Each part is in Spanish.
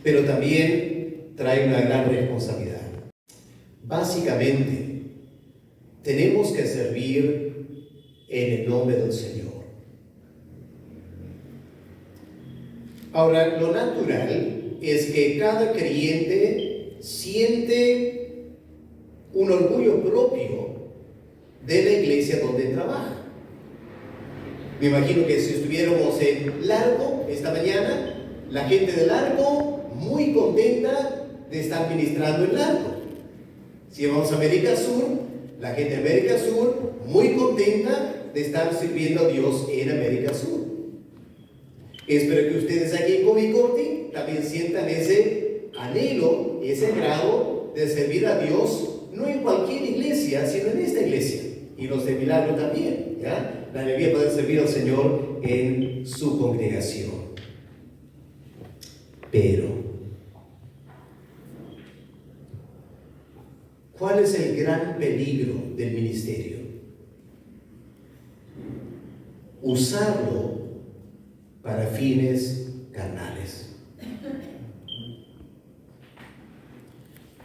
pero también trae una gran responsabilidad. Básicamente, tenemos que servir en el nombre del Señor. Ahora, lo natural es que cada creyente siente un orgullo propio de la iglesia donde trabaja. Me imagino que si estuviéramos en Largo esta mañana, la gente de Largo muy contenta de estar ministrando en Largo. Si vamos a América Sur, la gente de América Sur muy contenta de estar sirviendo a Dios en América Sur. Espero que ustedes aquí en Comicorte también sientan ese anhelo, ese grado de servir a Dios, no en cualquier iglesia, sino en esta iglesia. Y los de Milagro también, ¿ya? La alegría de poder servir al Señor en su congregación. Pero, ¿cuál es el gran peligro del ministerio? Usarlo para fines carnales.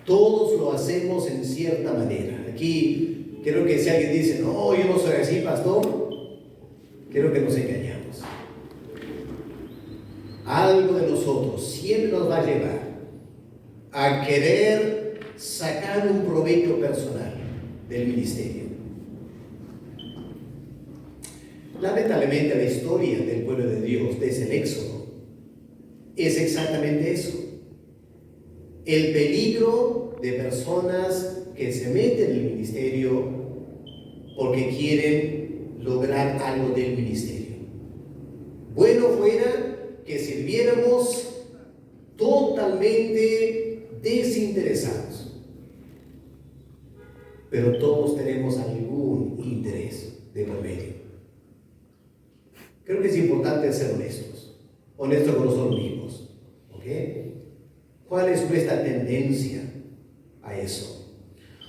Todos lo hacemos en cierta manera. Aquí creo que si alguien dice, no, yo no soy así, pastor, creo que nos engañamos. Algo de nosotros siempre nos va a llevar a querer sacar un provecho personal del ministerio. Lamentablemente la historia del pueblo de Dios desde el Éxodo es exactamente eso. El peligro de personas que se meten en el ministerio porque quieren lograr algo del ministerio. Bueno fuera que sirviéramos totalmente desinteresados, pero todos tenemos algún interés de por medio. Creo que es importante ser honestos con nosotros mismos. ¿Ok? ¿Cuál es nuestra tendencia a eso?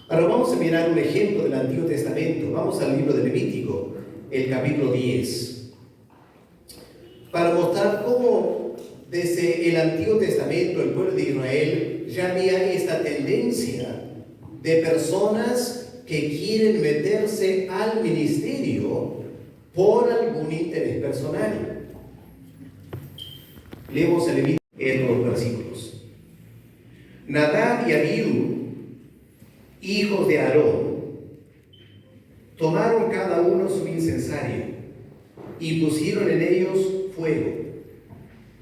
Ahora vamos a mirar un ejemplo del Antiguo Testamento. Vamos al libro de Levítico, el capítulo 10, para mostrar cómo desde el Antiguo Testamento el pueblo de Israel ya había esta tendencia de personas que quieren meterse al ministerio por algún interés personal. Leemos el Levítico en los versículos. Nadab y Abiú, hijos de Aarón, tomaron cada uno su incensario y pusieron en ellos fuego,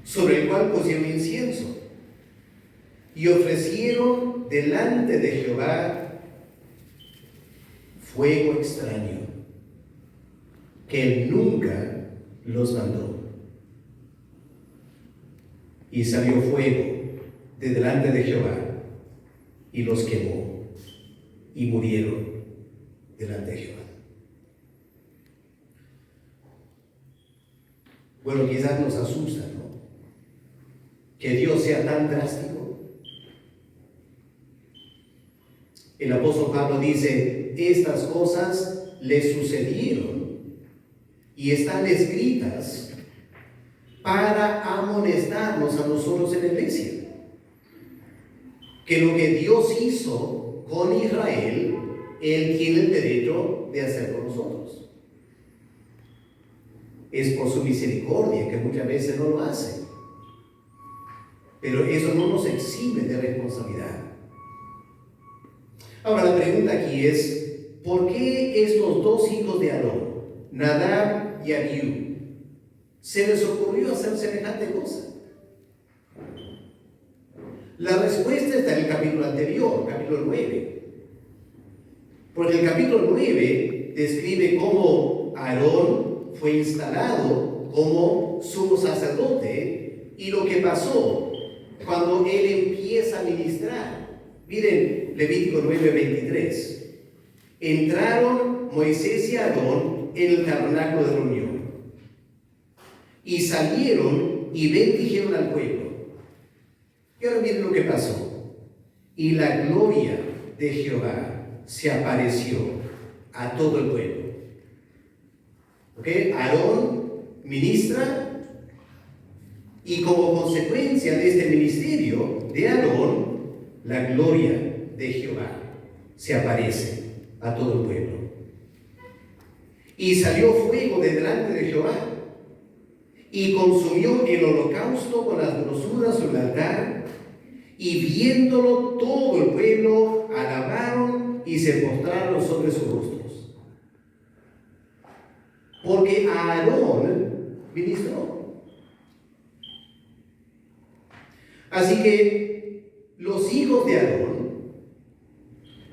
sobre el cual pusieron incienso, y ofrecieron delante de Jehová fuego extraño, que él nunca los mandó. Y salió fuego de delante de Jehová y los quemó, y murieron delante de Jehová. Bueno, quizás nos asusta, ¿no? Que Dios sea tan drástico. El apóstol Pablo dice, estas cosas le sucedieron y están escritas para amonestarnos a nosotros en la iglesia. Que lo que Dios hizo con Israel, Él tiene el derecho de hacer con nosotros. Es por su misericordia que muchas veces no lo hace. Pero eso no nos exime de responsabilidad. Ahora la pregunta aquí es, ¿por qué estos dos hijos de Aarón, Nadab y Abiú, se les ocurrió hacer semejante cosa? La respuesta está en el capítulo anterior, capítulo 9. Porque el capítulo 9 describe cómo Aarón fue instalado como sumo sacerdote y lo que pasó cuando él empieza a ministrar. Miren, Levítico 9:23. Entraron Moisés y Aarón en el tabernáculo de reunión y salieron y bendijeron al pueblo. Y ahora miren lo que pasó. Y la gloria de Jehová se apareció a todo el pueblo. ¿Ok? Aarón ministra y como consecuencia de este ministerio, la gloria de Jehová se aparece a todo el pueblo. Y salió fuego de delante de Jehová, y consumió el holocausto con las grosuras sobre el altar, y viéndolo todo el pueblo alabaron y se postraron sobre sus rostros. Porque a Aarón ministró. Así que los hijos de Aarón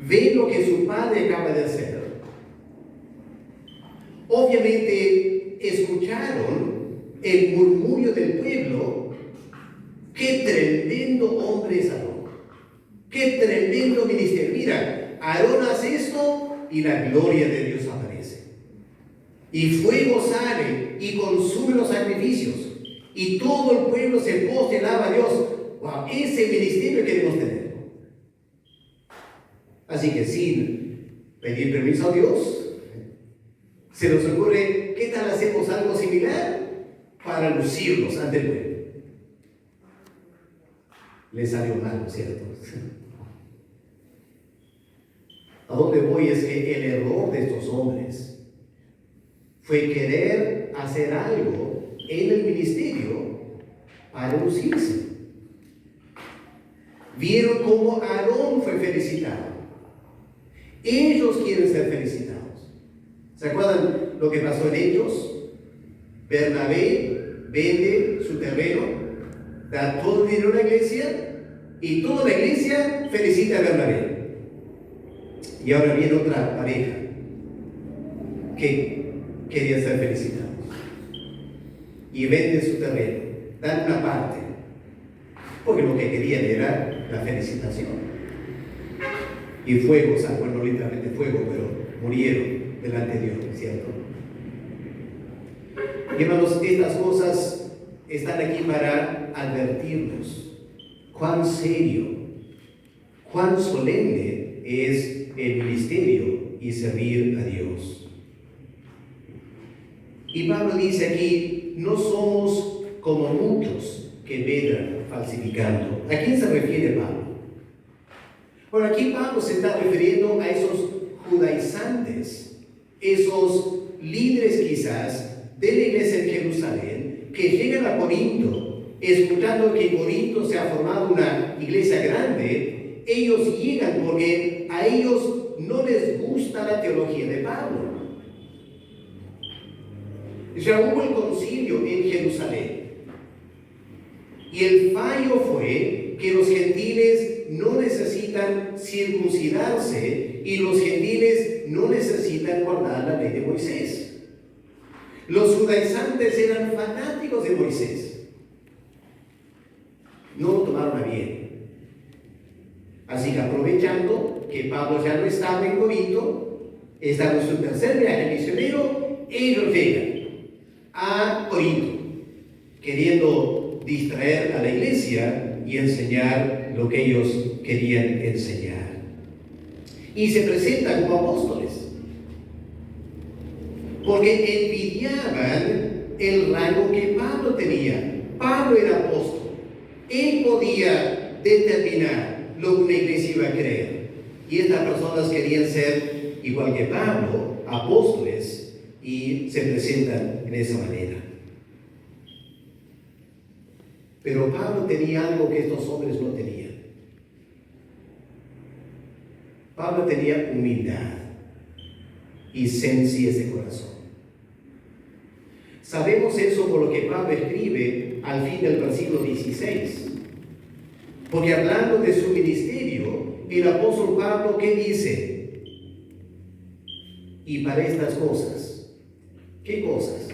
ven lo que su padre acaba de hacer. Obviamente escucharon el murmurio del pueblo. ¡Qué tremendo hombre es Aarón! ¡Qué tremendo ministerio! Mira, Aarón hace esto y la gloria de Dios aparece. Y fuego sale y consume los sacrificios. Y todo el pueblo se postra y alaba a Dios. ¡Wow! Ese ministerio queremos tener. Así que sin pedir permiso a Dios, se nos ocurre, ¿qué tal hacemos algo similar para lucirnos ante el pueblo? Le salió mal, ¿cierto? A dónde voy es que el error de estos hombres fue querer hacer algo en el ministerio para lucirse. Vieron cómo Aarón fue felicitado. Ellos quieren ser felicitados. ¿Se acuerdan lo que pasó en Hechos? Bernabé vende su terreno, da todo el dinero a la iglesia y toda la iglesia felicita a Bernabé. Y ahora viene otra pareja que quería ser felicitados y venden su terreno, dan una parte, porque lo que querían era la felicitación. Y fuego, o sea, bueno, literalmente fuego, pero murieron delante de Dios, ¿cierto? Y hermanos, estas cosas están aquí para advertirnos cuán serio, cuán solemne es el ministerio y servir a Dios. Y Pablo dice aquí, no somos como muchos que medran falsificando. ¿A quién se refiere Pablo? Bueno, aquí Pablo se está refiriendo a esos judaizantes, esos líderes quizás de la iglesia en Jerusalén, que llegan a Corinto, escuchando que en Corinto se ha formado una iglesia grande. Ellos llegan porque a ellos no les gusta la teología de Pablo. Ya hubo el concilio en Jerusalén, y el fallo fue que los gentiles no necesitan circuncidarse y los gentiles no necesitan guardar la ley de Moisés. Los judaizantes eran fanáticos de Moisés. No lo tomaron a bien. Así que aprovechando que Pablo ya no estaba en Corinto, estaba en su tercer viaje misionero, ellos llegan a Corinto, queriendo distraer a la iglesia y enseñar lo que ellos querían enseñar. Y se presentan como apóstoles, porque envidiaban el rango que Pablo tenía. Pablo era apóstol. Él podía determinar lo que una iglesia iba a creer. Y estas personas querían ser, igual que Pablo, apóstoles, y se presentan en esa manera. Pero Pablo tenía algo que estos hombres no tenían. Pablo tenía humildad y sencillez de corazón. Sabemos eso por lo que Pablo escribe al fin del versículo 16. Porque hablando de su ministerio, el apóstol Pablo, ¿qué dice? Y para estas cosas, ¿qué cosas?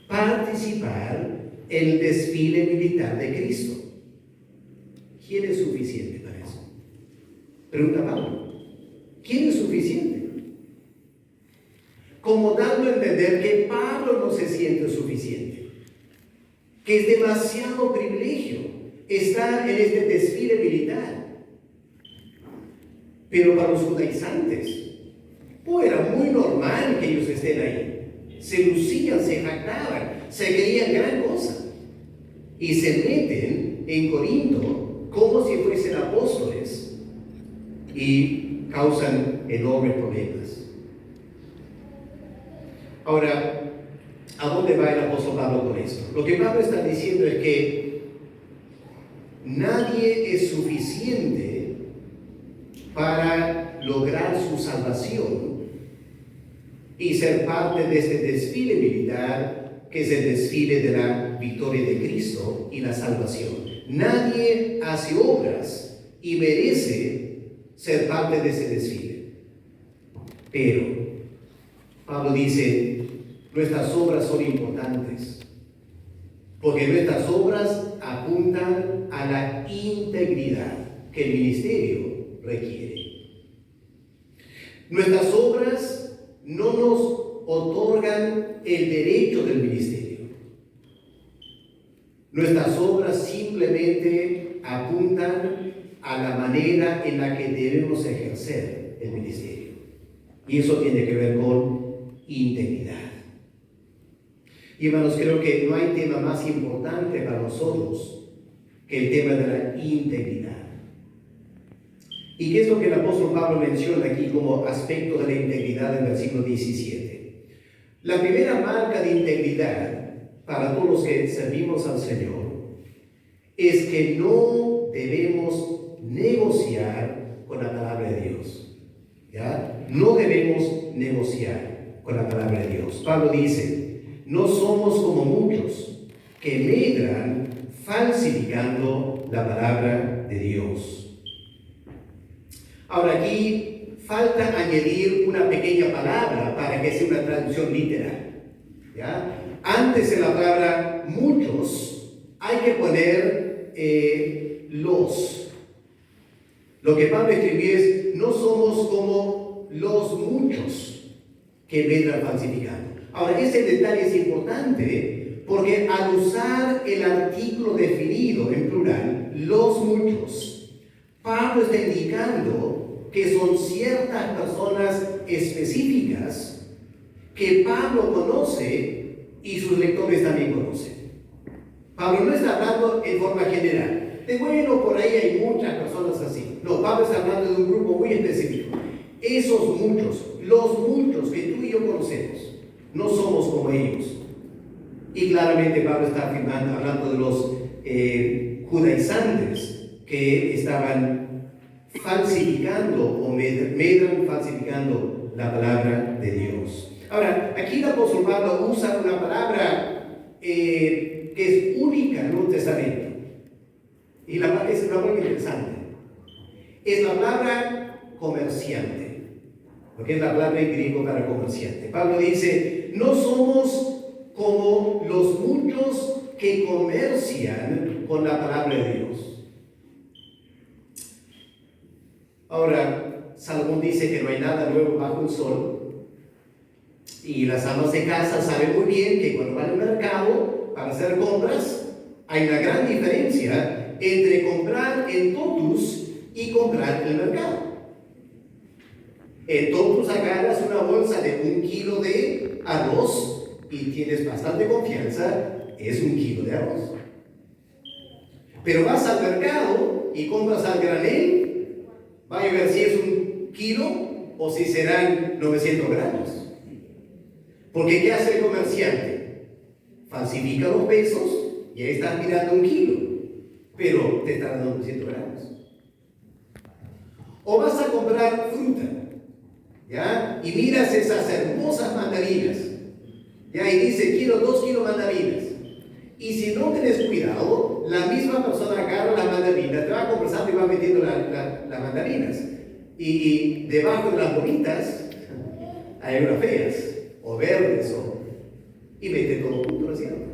Participar en el desfile militar de Cristo. ¿Quién es suficiente para eso? Pregunta Pablo. ¿Quién es suficiente? Como dando a entender que Pablo no se siente suficiente, que es demasiado privilegio estar en este desfile militar. Pero para los judaizantes, era muy normal que ellos estén ahí. Se lucían, se jactaban, se creían gran cosa. Y se meten en Corinto como si fuesen apóstoles y causan enormes problemas. Ahora, ¿a dónde va el apóstol Pablo con esto? Lo que Pablo está diciendo es que nadie es suficiente para lograr su salvación y ser parte de este desfile militar que es el desfile de la victoria de Cristo y la salvación. Nadie hace obras y merece ser parte de ese desfile. Pero Pablo dice, nuestras obras son importantes, porque nuestras obras apuntan a la integridad que el ministerio requiere. Nuestras obras no nos otorgan el derecho del ministerio. Nuestras obras simplemente apuntan a la manera en la que debemos ejercer el ministerio. Y eso tiene que ver con integridad. Y hermanos, creo que no hay tema más importante para nosotros que el tema de la integridad. ¿Y qué es lo que el apóstol Pablo menciona aquí como aspecto de la integridad en el versículo 17? La primera marca de integridad para todos los que servimos al Señor es que no debemos negociar con la palabra de Dios. ¿Ya? No debemos negociar con la palabra de Dios. Pablo dice, no somos como muchos que medran falsificando la palabra de Dios. Ahora aquí falta añadir una pequeña palabra para que sea una traducción literal. ¿Ya? Antes de la palabra muchos hay que poner los. Lo que Pablo escribió es, no somos como los muchos que medran falsificando. Ahora, ese detalle es importante porque al usar el artículo definido en plural, los muchos, Pablo está indicando que son ciertas personas específicas que Pablo conoce y sus lectores también conocen. Pablo no está hablando en forma general. De bueno, por ahí hay muchas personas así. No, Pablo está hablando de un grupo muy específico. Esos muchos, los muchos que tú y yo conocemos, no somos como ellos. Y claramente Pablo está afirmando, hablando de los judaizantes que estaban falsificando o medran falsificando la palabra de Dios. Ahora, aquí el apóstol Pablo usa una palabra que es única en el Nuevo Testamento. Y es una palabra interesante. Es la palabra comerciante. Porque es la palabra en griego para comerciante. Pablo dice, no somos como los muchos que comercian con la palabra de Dios. Ahora, Salomón dice que no hay nada nuevo bajo el sol. Y las amas de casa saben muy bien que cuando van al mercado para hacer compras, hay una gran diferencia entre comprar en Totus y comprar en el mercado. En Totus agarras una bolsa de 1 kilo de arroz y tienes bastante confianza, es 1 kilo de arroz. Pero vas al mercado y compras al granel, vaya a ver si es 1 kilo o si serán 900 gramos. Porque ¿qué hace el comerciante? Falsifica los pesos y ahí estás mirando 1 kilo, pero te está dando 900 gramos. O vas a comprar fruta, ¿ya? Y miras esas hermosas mandarinas, ¿ya? Y dice, quiero 2 kilos mandarinas. Y si no tienes cuidado, la misma persona agarra las mandarinas, te va conversando y va metiendo las mandarinas. Y debajo de las bonitas hay unas feas, o verdes, y mete todo junto, ¿no es cierto?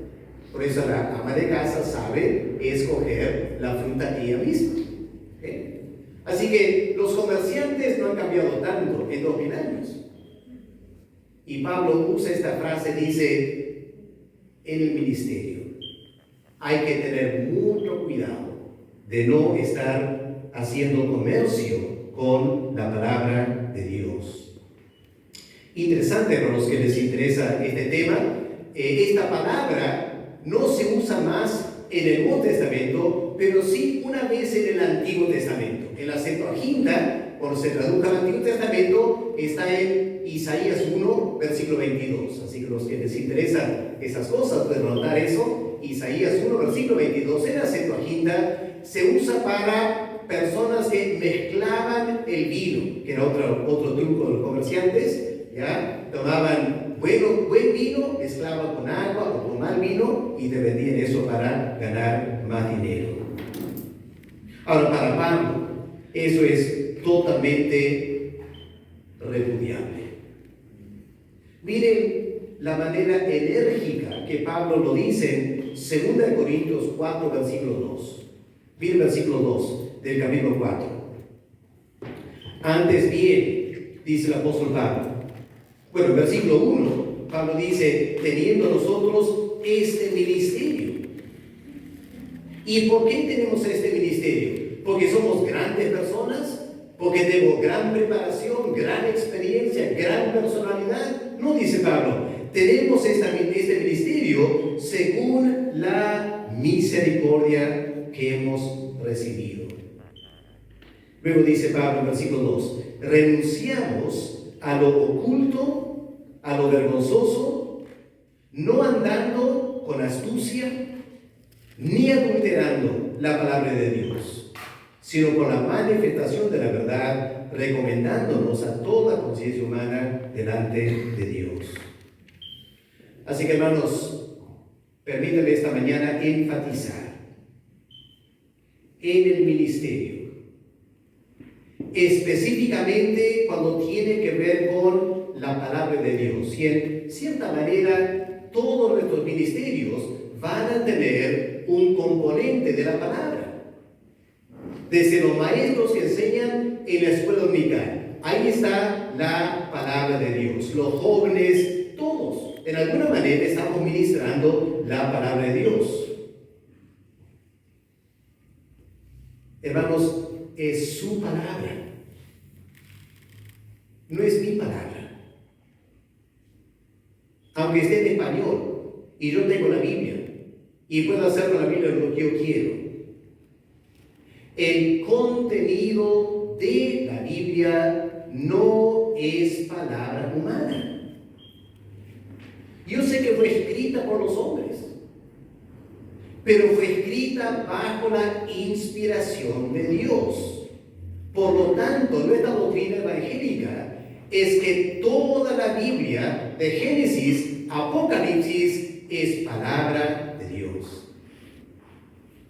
Por eso la ama de casa sabe escoger la fruta ella misma. ¿Okay? Así que los comerciantes no han cambiado tanto en 2000 años. Y Pablo usa esta frase, dice, en el ministerio hay que tener mucho cuidado de no estar haciendo comercio con la palabra de Dios. Interesante para los que les interesa este tema, esta palabra no se usa más en el Nuevo Testamento pero sí una vez en el Antiguo Testamento. En la Septuaginta, cuando se traduce al Antiguo Testamento, está en Isaías 1, versículo 22. Así que los que les interesan esas cosas pueden notar eso. Isaías 1, versículo 22. En la Septuaginta se usa para personas que mezclaban el vino, que era otro truco de los comerciantes, ¿ya? Tomaban buen vino, mezclaban con agua o con mal vino y te vendían eso para ganar más dinero. Ahora, para Pablo, eso es totalmente repudiable. Miren la manera enérgica que Pablo lo dice en 2 Corintios 4, versículo 2. Miren el versículo 2 del capítulo 4. Antes bien, dice el apóstol Pablo. Bueno, versículo 1, Pablo dice, teniendo nosotros este ministerio. ¿Y por qué tenemos este ministerio? ¿Porque somos grandes personas? ¿Porque tengo gran preparación, gran experiencia, gran personalidad? No, dice Pablo, tenemos este ministerio según la misericordia que hemos recibido. Luego dice Pablo en versículo 2, renunciamos a lo oculto, a lo vergonzoso, no andando con astucia, ni adulterando la palabra de Dios, sino con la manifestación de la verdad, recomendándonos a toda conciencia humana delante de Dios. Así que, hermanos, permítanme esta mañana enfatizar en el ministerio, específicamente cuando tiene que ver con la palabra de Dios. Y en cierta manera, todos nuestros ministerios van a tener un componente de la palabra. Desde los maestros que enseñan en la escuela dominical, ahí está la palabra de Dios. Los jóvenes, todos, en alguna manera estamos ministrando la palabra de Dios. Hermanos, es su palabra, no es mi palabra. Aunque esté en español y yo tengo la Biblia y puedo hacer con la Biblia lo que yo quiero, el contenido de la Biblia no es palabra humana. Yo sé que fue escrita por los hombres, pero fue escrita bajo la inspiración de Dios. Por lo tanto, nuestra doctrina evangélica es que toda la Biblia, de Génesis a Apocalipsis, es palabra de Dios.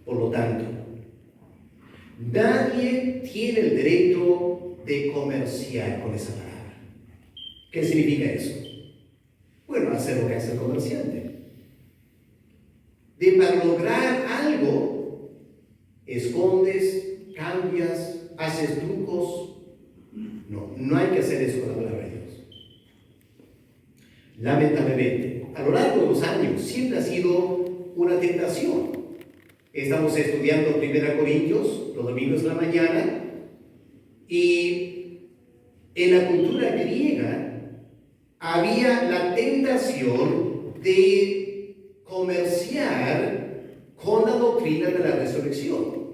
Por lo tanto, nadie tiene el derecho de comerciar con esa palabra. ¿Qué significa eso? Bueno, hacer lo que hace el comerciante. Para lograr algo, escondes, cambias, haces trucos. No hay que hacer eso con la palabra de Dios. Lamentablemente, a lo largo de los años, siempre ha sido una tentación. Estamos estudiando 1 Corintios los domingos de la mañana, y en la cultura griega había la tentación de comerciar con la doctrina de la resurrección.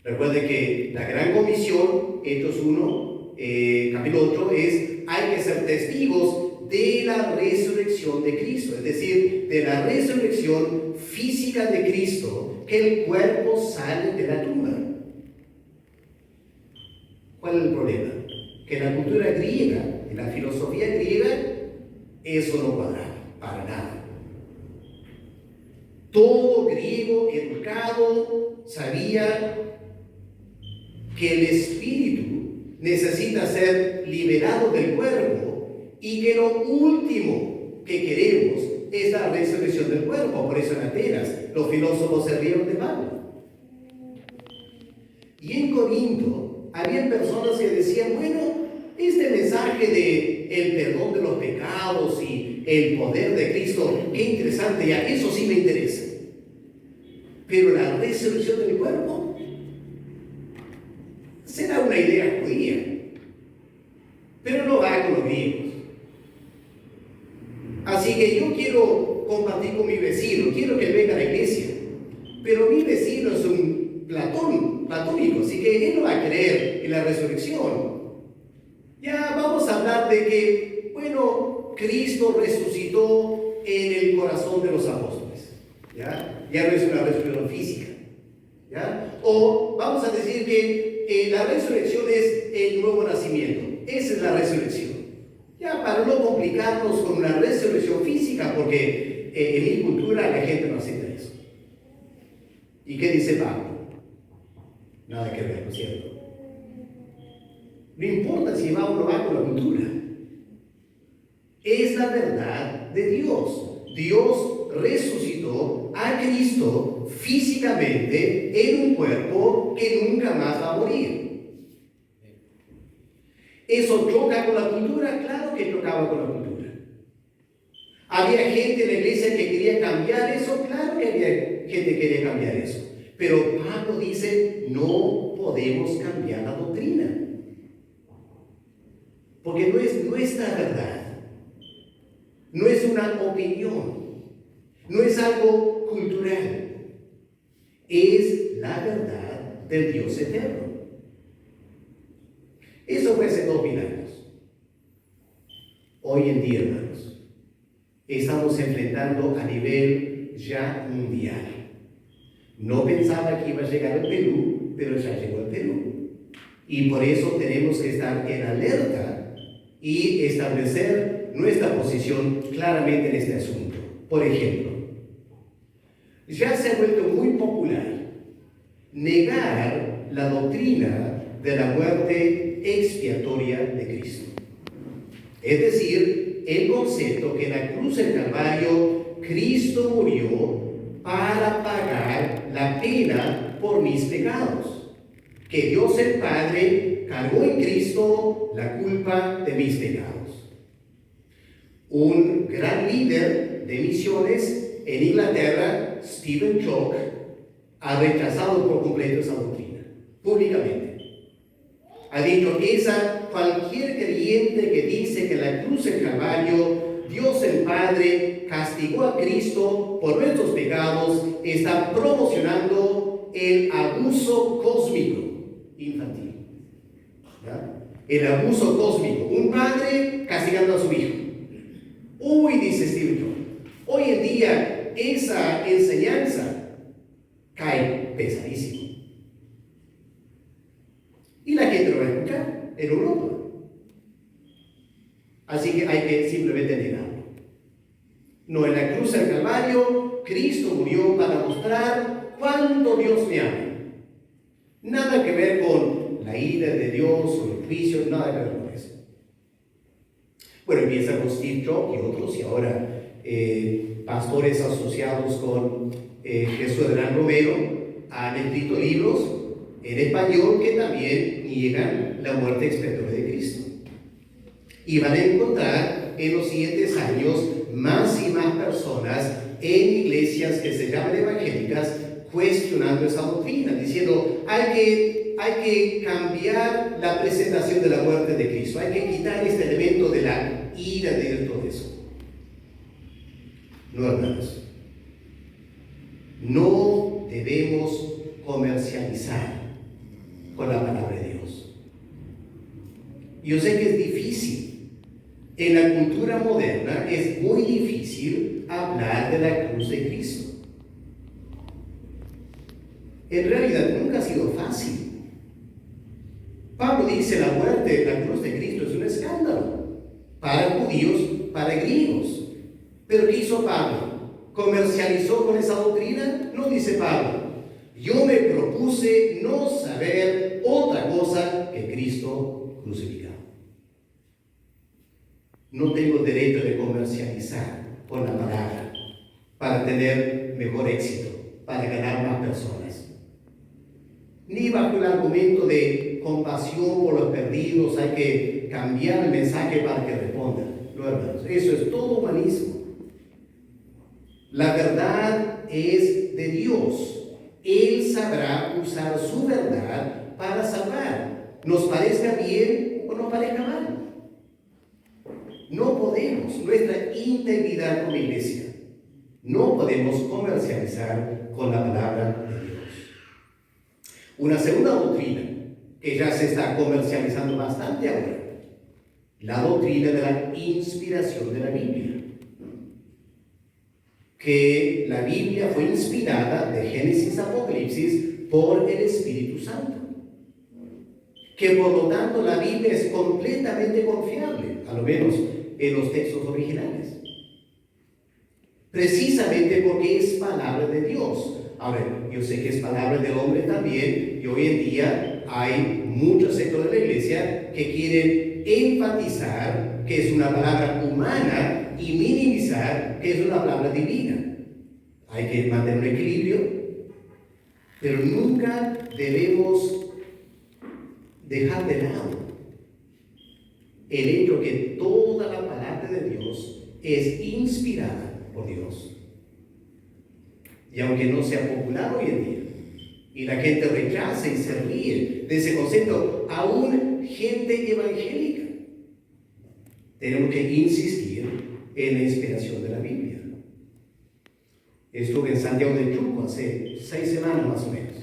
Recuerde que la gran comisión, Hechos 1, capítulo 8, es: hay que ser testigos de la resurrección de Cristo, es decir, de la resurrección física de Cristo, que el cuerpo sale de la tumba. ¿Cuál es el problema? Que en la cultura griega, en la filosofía griega, eso no cuadraba para nada. Todo griego educado sabía que el espíritu necesita ser liberado del cuerpo y que lo último que queremos es la resurrección del cuerpo. Por eso en Atenas los filósofos se rieron de Pablo. Y en Corinto había personas que decían: bueno, este mensaje de el perdón de los pecados y el poder de Cristo, qué interesante, ya eso sí me interesa. Pero la resurrección del cuerpo será una idea judía, pero no va con los griegos. Así que yo quiero compartir con mi vecino, quiero que venga a la iglesia, pero mi vecino Agustino es un platónico, así que él no va a creer en la resurrección. Ya vamos a hablar de que, bueno, Cristo resucitó en el corazón de los apóstoles. Ya no es una resurrección física. ¿Ya? O vamos a decir que la resurrección es el nuevo nacimiento. Esa es la resurrección. Ya, para no complicarnos con una resurrección física, porque en mi cultura la gente no acepta eso. ¿Y qué dice Pablo? Nada que ver, ¿no es cierto? No importa si va o no va con la cultura. Es la verdad de Dios. Dios resucitó a Cristo físicamente en un cuerpo que nunca más va a morir. ¿Eso choca con la cultura? Claro que chocaba con la cultura. ¿Había gente en la iglesia que quería cambiar eso? Claro que había gente que quería cambiar eso. Pero Pablo dice, no podemos cambiar la doctrina. Porque no es nuestra verdad. No es una opinión. No es algo cultural. Es la verdad del Dios eterno. Eso fue hace 2000 años. Hoy en día, hermanos, estamos enfrentando a nivel ya mundial. No pensaba que iba a llegar al Perú, pero ya llegó al Perú. Y por eso tenemos que estar en alerta y establecer nuestra posición claramente en este asunto. Por ejemplo, ya se ha vuelto muy popular negar la doctrina de la muerte expiatoria de Cristo. Es decir, el concepto que en la cruz del Calvario Cristo murió para pagar la pena por mis pecados. Que Dios el Padre cargó en Cristo la culpa de mis pecados. Un gran líder de misiones en Inglaterra, Stephen Chalk, ha rechazado por completo esa doctrina, públicamente. Ha dicho que cualquier creyente que dice que en la cruz del Calvario Dios el Padre castigó a Cristo por nuestros pecados, está promocionando el abuso cósmico infantil. ¿Ya? El abuso cósmico. Un padre castigando a su hijo. Uy, dice Stephen Chalk, hoy en día esa enseñanza cae pesadísimo. Y la gente lo va a escuchar en Europa. Así que hay que simplemente negarlo. No, en la cruz del Calvario, Cristo murió para mostrar cuánto Dios me ama. Nada que ver con la ira de Dios o el juicio, nada que ver con eso. Bueno, empieza con Steve Jobs y otros, y ahora pastores asociados con Jesús Adrián Romero han escrito libros en español que también niegan la muerte expiatoria de Cristo. Y van a encontrar en los siguientes años más y más personas en iglesias que se llaman evangélicas cuestionando esa doctrina, diciendo hay que cambiar la presentación de la muerte de Cristo, hay que quitar este elemento de la ira de todo eso. No, hermanos, no debemos comercializar con la palabra de Dios. Yo sé que es difícil. En la cultura moderna es muy difícil hablar de la cruz de Cristo. En realidad nunca ha sido fácil. Pablo dice la muerte, la cruz de Cristo es un escándalo para judíos, para griegos. Pero ¿qué hizo Pablo? ¿Comercializó con esa doctrina? No, dice Pablo. Yo me propuse no saber otra cosa que Cristo crucificado. No tengo derecho de comercializar con la palabra para tener mejor éxito, para ganar más personas. Ni bajo el argumento de compasión por los perdidos hay que cambiar el mensaje para que respondan. No, hermanos, eso es todo humanismo. La verdad es de Dios. Él sabrá usar su verdad para salvar, nos parezca bien o nos parezca mal. No podemos, nuestra integridad como iglesia, no podemos comercializar con la palabra de Dios. Una segunda doctrina que ya se está comercializando bastante ahora, la doctrina de la inspiración de la Biblia. Que la Biblia fue inspirada de Génesis a Apocalipsis por el Espíritu Santo. Que por lo tanto la Biblia es completamente confiable, a lo menos en los textos originales. Precisamente porque es palabra de Dios. Ahora, yo sé que es palabra del hombre también, y hoy en día hay muchos sectores de la iglesia que quieren enfatizar que es una palabra humana y minimizar que es una palabra divina. Hay que mantener un equilibrio, pero nunca debemos dejar de lado el hecho que toda la palabra de Dios es inspirada por Dios. Y aunque no sea popular hoy en día, y la gente rechaza y se ríe de ese concepto, aún gente evangélica, tenemos que insistir en la inspiración de la Biblia. Estuve en Santiago de Chuco hace 6 semanas más o menos.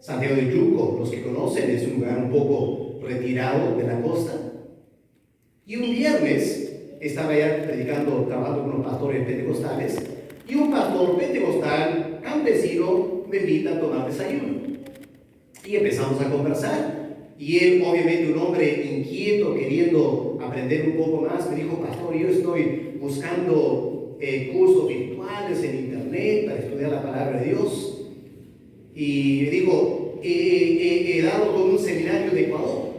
Santiago de Chuco, los que conocen, es un lugar un poco retirado de la costa. Y un viernes estaba allá predicando, trabajando con unos pastores pentecostales, y un pastor pentecostal campesino me invita a tomar desayuno. Y empezamos a conversar. Y él, obviamente un hombre inquieto, queriendo aprender un poco más, me dijo: pastor, yo estoy buscando cursos virtuales en internet para estudiar la palabra de Dios. Y me dijo: he dado con un seminario de Ecuador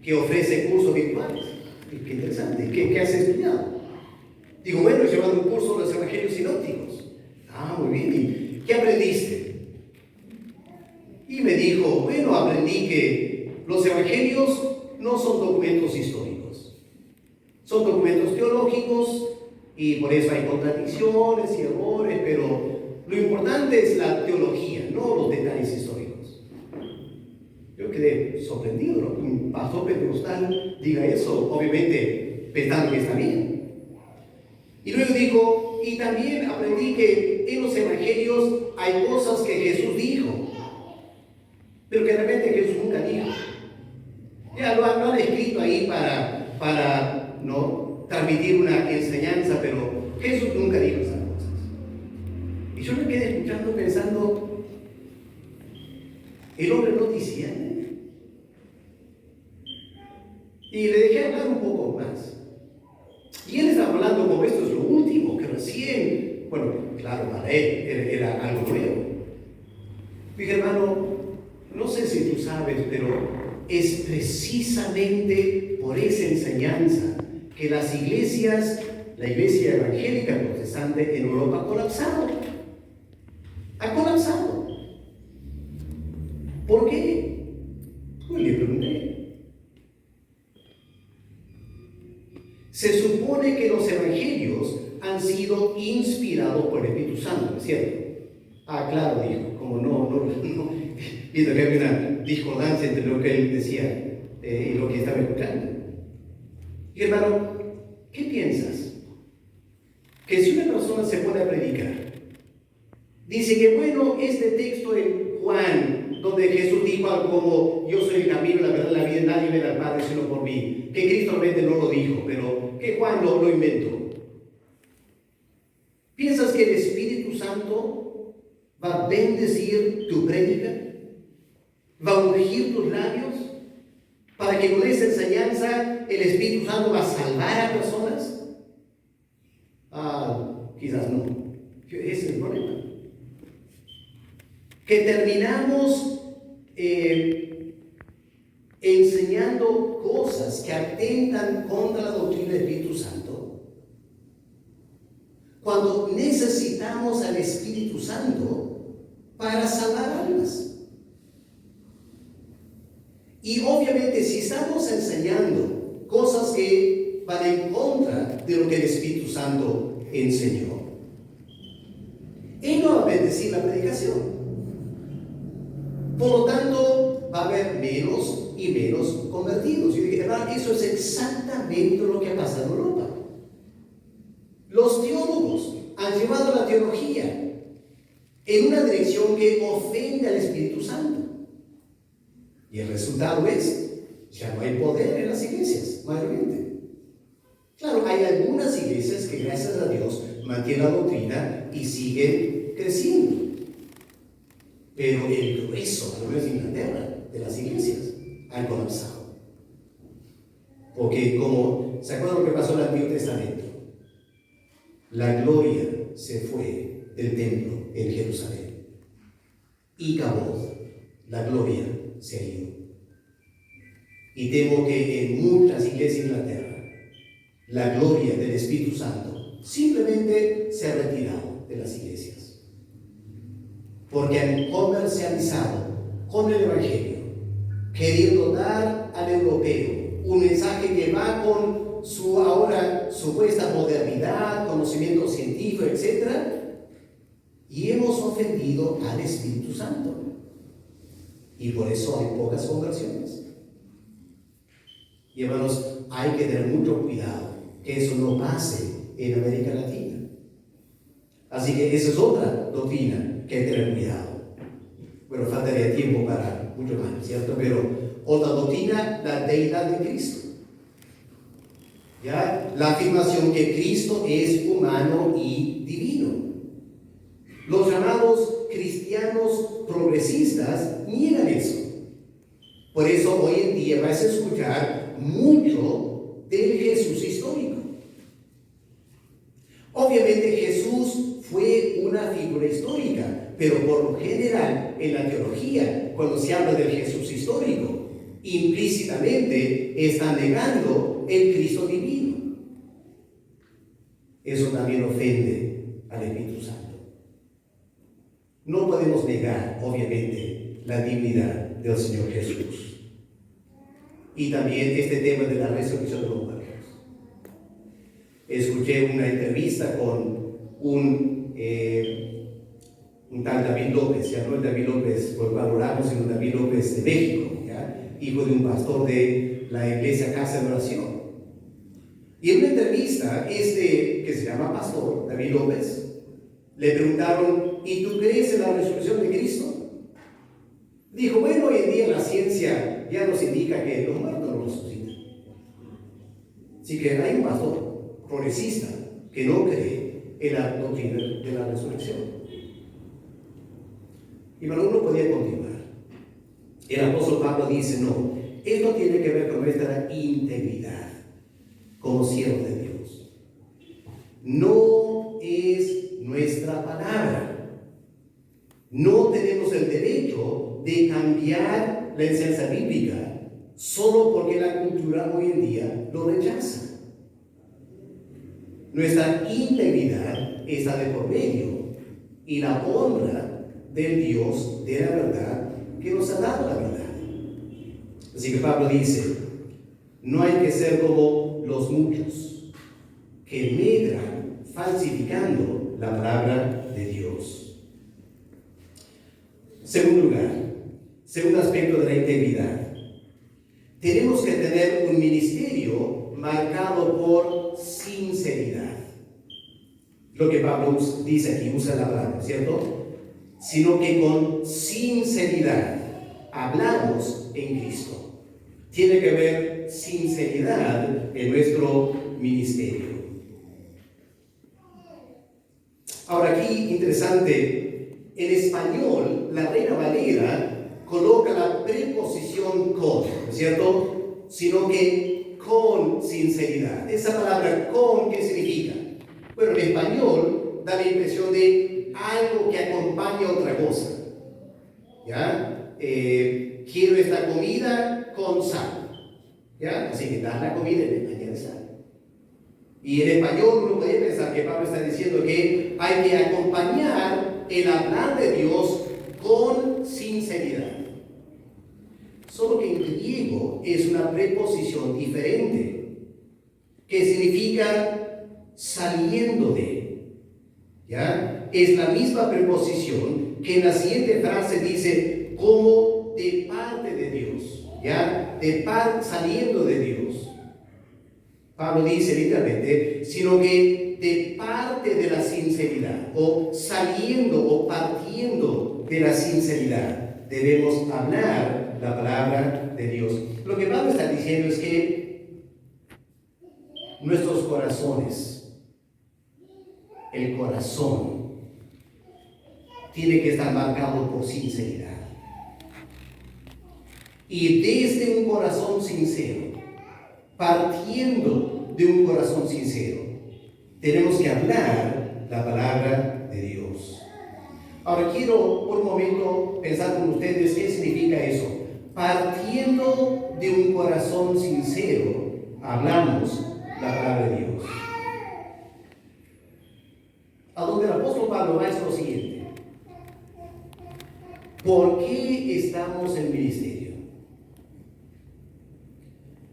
que ofrece cursos virtuales. Qué interesante. ¿Qué has estudiado? Digo: bueno, he llevado un curso de los evangelios sinópticos. Ah, muy bien. ¿Y qué aprendiste? Y me dijo: bueno, aprendí que los evangelios no son documentos históricos, son documentos teológicos, y por eso hay contradicciones y errores, pero lo importante es la teología, no los detalles históricos. Yo quedé sorprendido, ¿no? Un pastor pentecostal diga eso, obviamente pensando que está bien. Y luego dijo: y también aprendí que en los evangelios hay cosas que Jesús dijo, pero que realmente Jesús nunca dijo. Ya lo han escrito ahí para ¿no? transmitir una enseñanza, pero Jesús nunca dijo esas cosas. Y yo me quedé escuchando pensando: el hombre no discierne. Y le dejé hablar un poco más. Y él estaba hablando como esto es lo último, que recién, bueno, claro, para él era algo nuevo. Dije: hermano, no sé si tú sabes, pero es precisamente por esa enseñanza que las iglesias, la iglesia evangélica protestante en Europa ha colapsado. Ha colapsado. ¿Por qué? Pues le pregunté. Se supone que los evangelios han sido inspirados por el Espíritu Santo, ¿es cierto? Ah, claro, dijo, como no, viendo que había una discordancia entre lo que él decía y lo que estaba escuchando. Y hermano, ¿qué piensas? Que si una persona se pone a predicar, dice que bueno, este texto en Juan, donde Jesús dijo algo como: yo soy el camino, la verdad, la vida, nadie ve al Padre sino por mí, que Cristo realmente no lo dijo, pero que Juan lo inventó. ¿Piensas que el Espíritu Santo va a bendecir tu prédica? ¿Va a ungir tus labios? ¿Para que con esa enseñanza el Espíritu Santo va a salvar a personas? Ah, quizás no. Ese es el problema. Que terminamos enseñando cosas que atentan contra la doctrina del Espíritu Santo, cuando necesitamos al Espíritu Santo para salvar almas. Y obviamente si estamos enseñando cosas que van en contra de lo que el Espíritu Santo enseñó, Él no va a bendecir la predicación. Por lo tanto, va a haber menos y menos convertidos. Yo dije: hermano, eso es exactamente lo que ha pasado en Europa. Los teólogos han llevado la teología en una dirección que ofende al Espíritu Santo. Y el resultado es, ya no hay poder en las iglesias, mayormente. Claro, hay algunas iglesias que gracias a Dios mantienen la doctrina y siguen creciendo. Pero el grueso, por lo menos en Inglaterra, de las iglesias, han colapsado. Porque como, ¿se acuerdan lo que pasó en el Antiguo Testamento? La gloria se fue del templo en Jerusalén. Y Cabod, la gloria se ha ido. Y temo que en muchas iglesias de Inglaterra, la gloria del Espíritu Santo simplemente se ha retirado de las iglesias. Porque han comercializado con el Evangelio, queriendo dar al europeo un mensaje que va con su ahora supuesta modernidad, conocimiento científico, etc. Y hemos ofendido al Espíritu Santo. Y por eso hay pocas conversiones. Y hermanos, hay que tener mucho cuidado que eso no pase en América Latina. Así que esa es otra doctrina que hay que tener cuidado. Bueno, faltaría tiempo para mucho más, ¿cierto? Pero otra doctrina, la deidad de Cristo. ¿Ya? La afirmación que Cristo es humano y divino. Los llamados cristianos progresistas niegan eso. Por eso hoy en día vas a escuchar mucho del Jesús histórico. Obviamente Jesús fue una figura histórica, pero por lo general en la teología, cuando se habla del Jesús histórico, implícitamente está negando el Cristo divino. Eso también ofende al Espíritu Santo. No podemos negar, obviamente, la divinidad del Señor Jesús. Y también este tema de la resurrección de los muertos. Escuché una entrevista con un tal David López, ya no el David López, pues valoramos, sino David López de México, ¿ya? Hijo de un pastor de la iglesia Casa de Oración. Y en una entrevista, que se llama pastor, David López, le preguntaron, ¿y tú crees en la resurrección de Cristo? Dijo, bueno, hoy en día la ciencia ya nos indica que los muertos no resucitan. Así que hay un pastor progresista que no cree en la doctrina de la resurrección. Y bueno, uno podía continuar. El apóstol Pablo dice, no, esto tiene que ver con nuestra integridad como siervos de Dios. No es nuestra palabra. No tenemos el derecho de cambiar la enseñanza bíblica solo porque la cultura hoy en día lo rechaza. Nuestra integridad está de por medio y la honra del Dios de la verdad que nos ha dado la verdad. Así que Pablo dice, no hay que ser como los muchos que medran falsificando la palabra de Dios. Segundo lugar, segundo aspecto de la integridad. Tenemos que tener un ministerio marcado por sinceridad. Lo que Pablo dice aquí, usa la palabra, ¿cierto? Sino que con sinceridad hablamos en Cristo. Tiene que haber sinceridad en nuestro ministerio. Ahora aquí, interesante, en español, la Reina Valera coloca la preposición con, ¿no es cierto? Sino que con sinceridad. Esa palabra con, ¿qué significa? Bueno, en español da la impresión de algo que acompaña a otra cosa. ¿Ya? Quiero esta comida con sal. ¿Ya? Así que das la comida y le añades sal. Y en español uno puede pensar que Pablo está diciendo que hay que acompañar el hablar de Dios con sinceridad. Solo que en griego es una preposición diferente, que significa saliendo de. ¿Ya? Es la misma preposición que en la siguiente frase dice como de parte de Dios. ¿Ya? Saliendo de Dios. Pablo dice literalmente, sino que de parte de la sinceridad, o saliendo o partiendo de la sinceridad, debemos hablar la palabra de Dios. Lo que Pablo está diciendo es que nuestros corazones, el corazón, tiene que estar marcado por sinceridad. Y desde un corazón sincero, partiendo de un corazón sincero, tenemos que hablar la palabra de Dios. Ahora quiero por un momento pensar con ustedes qué significa eso. Partiendo de un corazón sincero, hablamos la palabra de Dios. A donde el apóstol Pablo va es lo siguiente. ¿Por qué estamos en ministerio?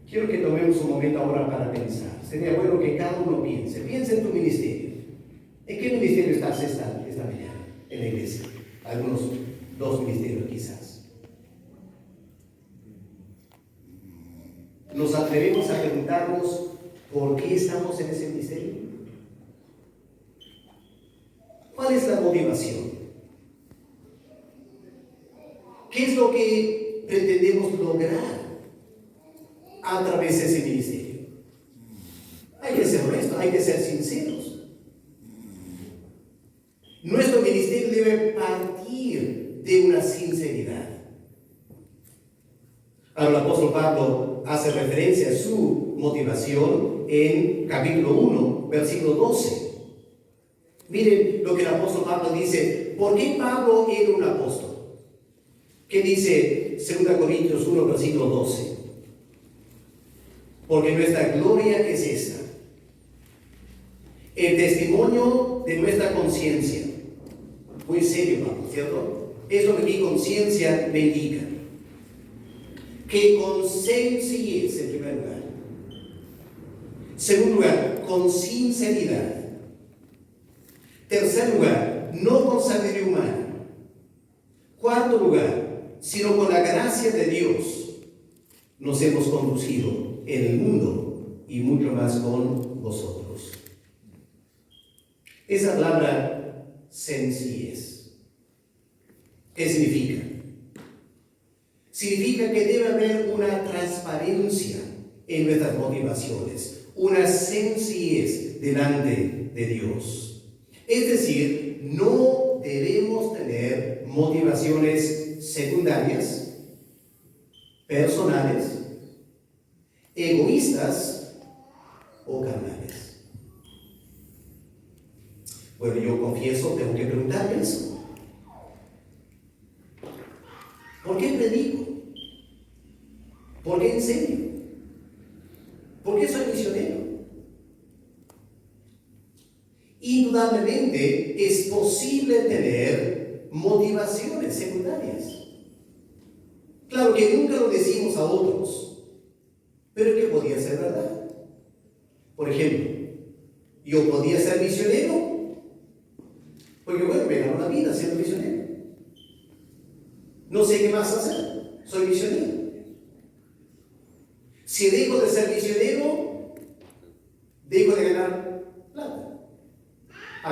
Quiero que tomemos un momento ahora para pensar. Sería bueno que cada uno piense. Piensa en tu ministerio. ¿En qué ministerio estás esta mañana en la iglesia? Algunos 2 ministerios quizás. ¿Nos atrevemos a preguntarnos por qué estamos en ese ministerio? ¿Cuál es la motivación? ¿Qué es lo que pretendemos lograr a través de ese ministerio? Hay que ser honestos, hay que ser sinceros. Nuestro ministerio debe partir de una sinceridad. Ahora el apóstol Pablo hace referencia a su motivación en capítulo 1, versículo 12. Miren lo que el apóstol Pablo dice. ¿Por qué Pablo era un apóstol? ¿Qué dice 2 Corintios 1, versículo 12? Porque nuestra gloria es esta, el testimonio de nuestra conciencia. Muy serio, Pablo, ¿cierto? Es lo que mi conciencia me indica. Que con sencillez, en primer lugar. Segundo lugar, con sinceridad. Tercer lugar, no con sabiduría humana. Cuarto lugar, sino con la gracia de Dios, nos hemos conducido en el mundo y mucho más con vosotros. Esa palabra sencillez, ¿qué significa? Significa que debe haber una transparencia en nuestras motivaciones, una sencillez delante de Dios. Es decir, no debemos tener motivaciones secundarias, personales, egoístas o carnales. Bueno, yo confieso, tengo que preguntarme eso. ¿Por qué predico? ¿Por qué enseño? ¿Por qué soy misionero? Indudablemente es posible tener motivaciones secundarias. Claro que nunca lo decimos a otros, pero que podía ser verdad. Por ejemplo, yo podía ser misionero, porque bueno, me ganó la vida siendo misionero. No sé qué más hacer, soy misionero. Si dejo de ser misionero, dejo de ganar plata.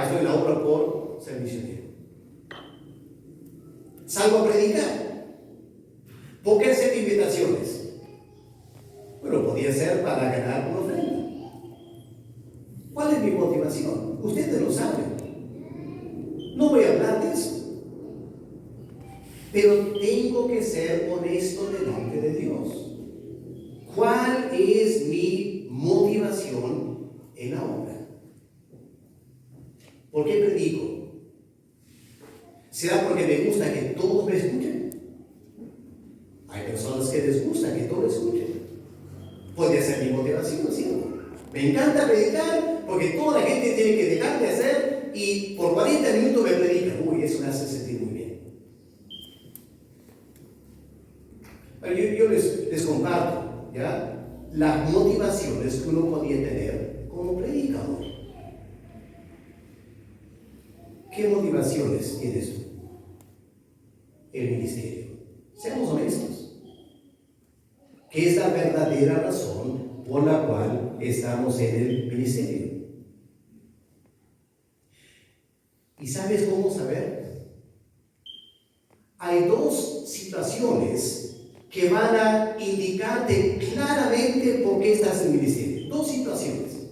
Estoy en la obra por ser misionero. Salgo a predicar. ¿Por qué hacer invitaciones? Bueno, podía ser para ganar una ofrenda. ¿Cuál es mi motivación? Ustedes lo saben. No voy a hablar de eso. Pero tengo que ser honesto delante de Dios. ¿Cuál es mi motivación en la obra? ¿Por qué predico? ¿Será porque me gusta que todos me escuchen? Hay personas que les gusta que todos escuchen. Puede ser mi motivación, ¿cierto? Me encanta predicar porque toda la gente tiene que dejar de hacer y por 40 minutos me predican. Eso me hace sentir muy bien. Yo les comparto, ¿ya?, las motivaciones que uno podía tener como predicador. ¿Qué motivaciones tienes tú? El ministerio. Seamos honestos. ¿Qué es la verdadera razón por la cual estamos en el ministerio. ¿Y sabes cómo saber? Hay dos situaciones que van a indicarte claramente por qué estás en el ministerio. Dos situaciones.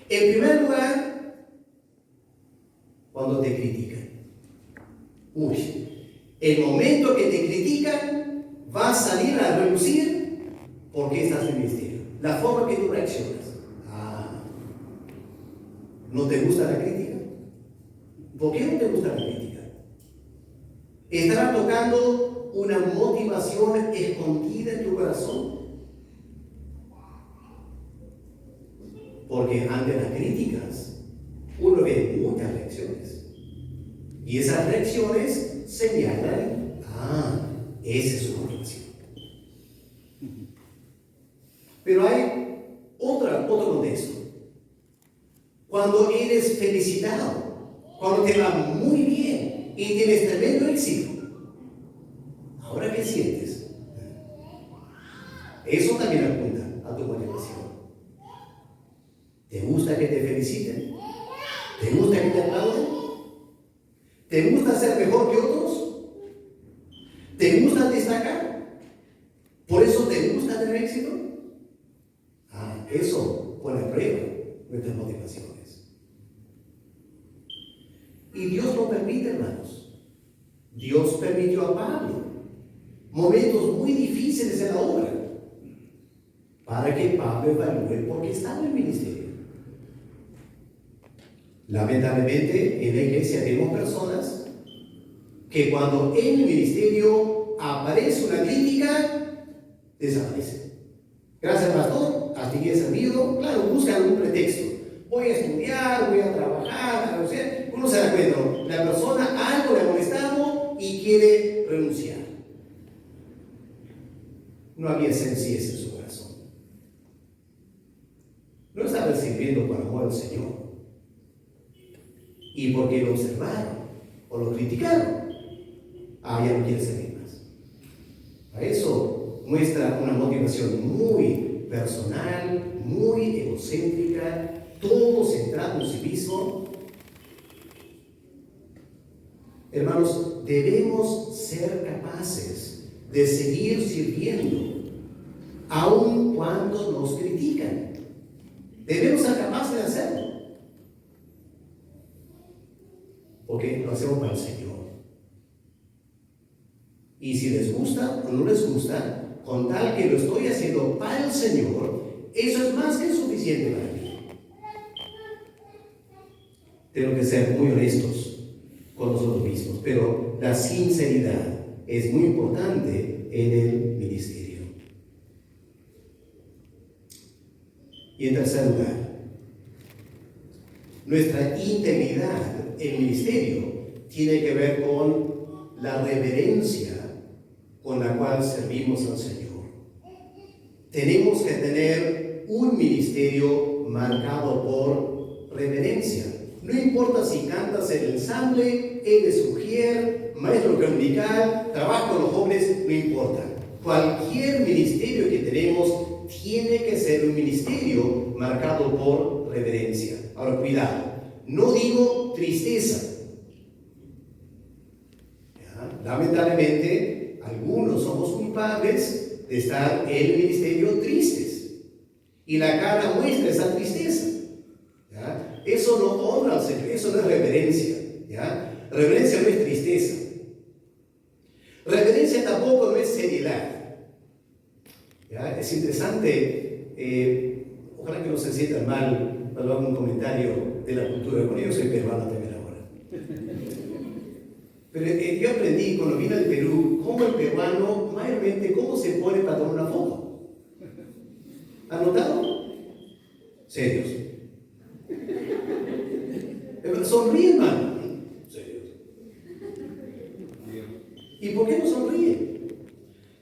En primer lugar, cuando te critican. El momento que te critican va a salir a relucir por qué estás en el ministerio. La forma que tú reaccionas. ¿No te gusta la crítica? ¿Por qué no te gusta la crítica? ¿Estará tocando una motivación escondida en tu corazón? Porque ante las críticas uno ve muchas reacciones. Y esas reacciones señalan, esa es su motivación. Pero hay otro contexto. Cuando eres felicitado, cuando te va muy bien y tienes tremendo éxito, ¿ahora qué sientes? Eso también apunta a tu motivación. ¿Te gusta que te feliciten? ¿Te gusta que te aplauden? ¿Te gusta ser mejor que otros? ¿Te gusta destacar? ¿Por eso te gusta tener éxito? Eso pone a prueba nuestras motivaciones. Y Dios lo permite, hermanos. Dios permitió a Pablo momentos muy difíciles en la obra para que Pablo evalúe por qué estaba en el ministerio. Lamentablemente, en la iglesia vemos personas que cuando en el ministerio aparece una crítica, desaparecen. Gracias, pastor, hasta aquí he servido. Claro, buscan algún pretexto. Voy a estudiar, voy a trabajar, o sea, uno se da cuenta, la persona algo le ha molestado y quiere renunciar. No había sencillez en su corazón. No estaba sirviendo por amor al Señor. Y porque lo observaron o lo criticaron, ya no quiere servir más. A eso muestra una motivación muy personal, muy egocéntrica, todo centrado en sí mismo. Hermanos, debemos ser capaces de seguir sirviendo, aun cuando nos critican. Debemos ser capaces de hacerlo. Porque lo hacemos para el Señor. Y si les gusta o no les gusta, con tal que lo estoy haciendo para el Señor, eso es más que suficiente para mí. Tengo que ser muy honestos con nosotros mismos, pero la sinceridad es muy importante en el ministerio. Y en tercer lugar, nuestra integridad en el ministerio tiene que ver con la reverencia con la cual servimos al Señor. Tenemos que tener un ministerio marcado por reverencia. No importa si cantas en el ensamble, eres ujier, maestro dominical, trabajo con los jóvenes, no importa. Cualquier ministerio que tenemos tiene que ser un ministerio marcado por reverencia. Ahora, cuidado, no digo tristeza. Lamentablemente, algunos somos culpables de estar en el ministerio tristes. Y la cara muestra esa tristeza. ¿Ya? Eso no honra al Señor, eso no es reverencia. ¿Ya? Reverencia no es tristeza. Reverencia tampoco no es seriedad. ¿Ya? Es interesante, ojalá que no se sientan mal cuando hago un comentario de la cultura. Bueno, yo soy peruano también ahora. Pero yo aprendí cuando vine al Perú, cómo el peruano, mayormente, cómo se pone para tomar una foto. ¿Han notado? Serios. Sonríe, hermano. Serios. ¿Y por qué no sonríen?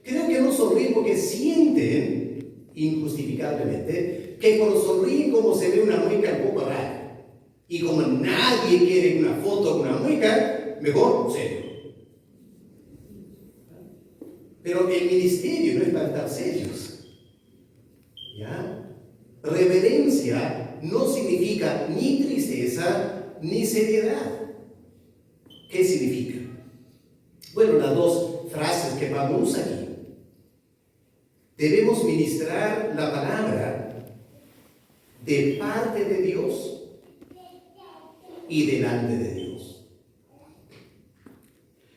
Creo que no sonríen porque sienten, injustificablemente, que cuando sonríen como se ve una mueca un poco rara. Y como nadie quiere una foto con una mueca, mejor serio. Pero el ministerio no es para estar serios. no significa ni tristeza ni seriedad. ¿Qué significa? Bueno, las dos frases que Pablo usa aquí. Debemos ministrar la palabra de parte de Dios y delante de Dios.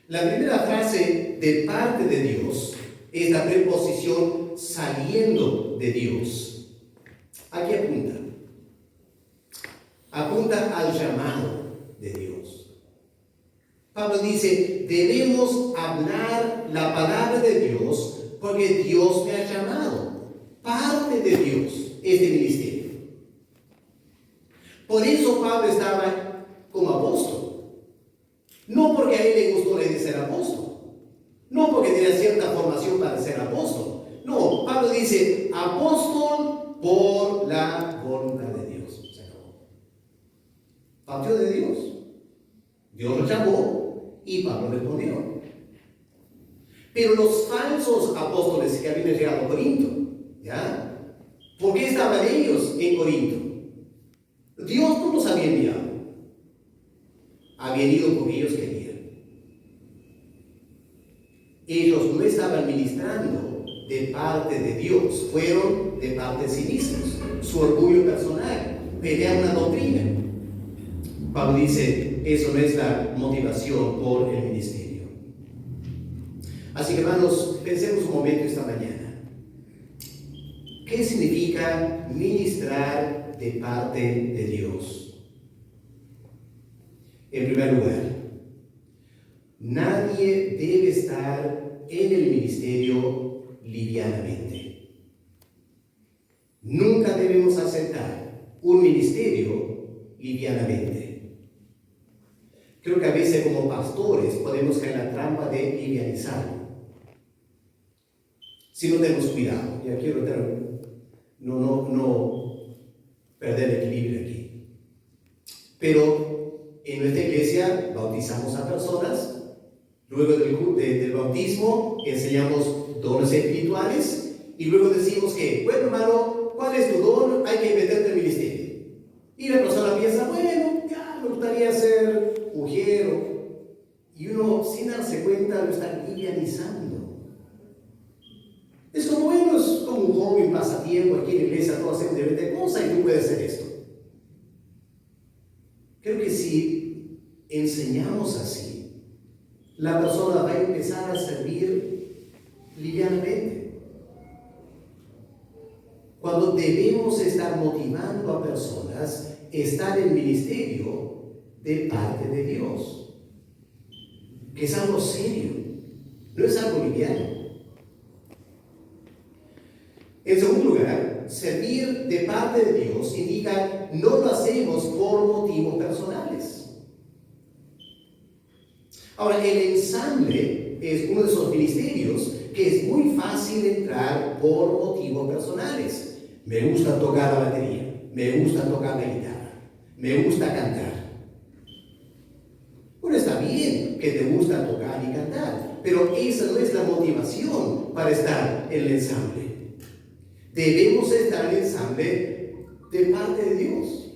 La primera frase de parte de Dios es la preposición saliendo de Dios. ¿A qué apunta? Apunta al llamado de Dios. Pablo dice, debemos hablar la palabra de Dios porque Dios me ha llamado. Parte de Dios este ministerio. Por eso Pablo estaba como apóstol. No porque a él le gustó la idea de ser apóstol. No porque tenía cierta formación para ser apóstol. No, Pablo dice, apóstol por la voluntad de Dios. Se acabó. Partió de Dios. Dios lo llamó y Pablo respondió. Pero los falsos apóstoles que habían llegado a Corinto, ¿ya? ¿Por qué estaban ellos en Corinto? Dios no los había enviado. Habían ido porque ellos querían. Ellos no estaban ministrando de parte de Dios, fueron de parte de sí mismos, su orgullo personal, pelear una doctrina. Pablo dice, eso no es la motivación por el ministerio. Así que hermanos, pensemos un momento esta mañana. ¿Qué significa ministrar de parte de Dios? En primer lugar, nadie debe estar en el ministerio livianamente. Nunca debemos aceptar un ministerio livianamente. Creo que a veces como pastores podemos caer en la trampa de livianizarlo. Si no tenemos cuidado, ya quiero no perder el equilibrio aquí. Pero en nuestra iglesia bautizamos a personas, luego del bautismo enseñamos dones espirituales y luego decimos que, bueno hermano, ¿cuál es tu don? Hay que meterte en el ministerio. Y la persona piensa, bueno, ya me gustaría ser ujero. Y uno, sin darse cuenta, lo está livianizando. Es como, bueno, es como un hobby, un pasatiempo, aquí en la iglesia todos hacemos diferentes cosas y tú puedes hacer esto. Creo que si enseñamos así, la persona va a empezar a servir livianamente. Cuando debemos estar motivando a personas, estar en ministerio de parte de Dios, que es algo serio, no es algo liviano. En segundo lugar, servir de parte de Dios indica no lo hacemos por motivos personales. Ahora, el ensamble es uno de esos ministerios que es muy fácil entrar por motivos personales. Me gusta tocar la batería, me gusta tocar la guitarra, me gusta cantar. Bueno, está bien que te gusta tocar y cantar, pero esa no es la motivación para estar en el ensamble. Debemos estar en el ensamble de parte de Dios.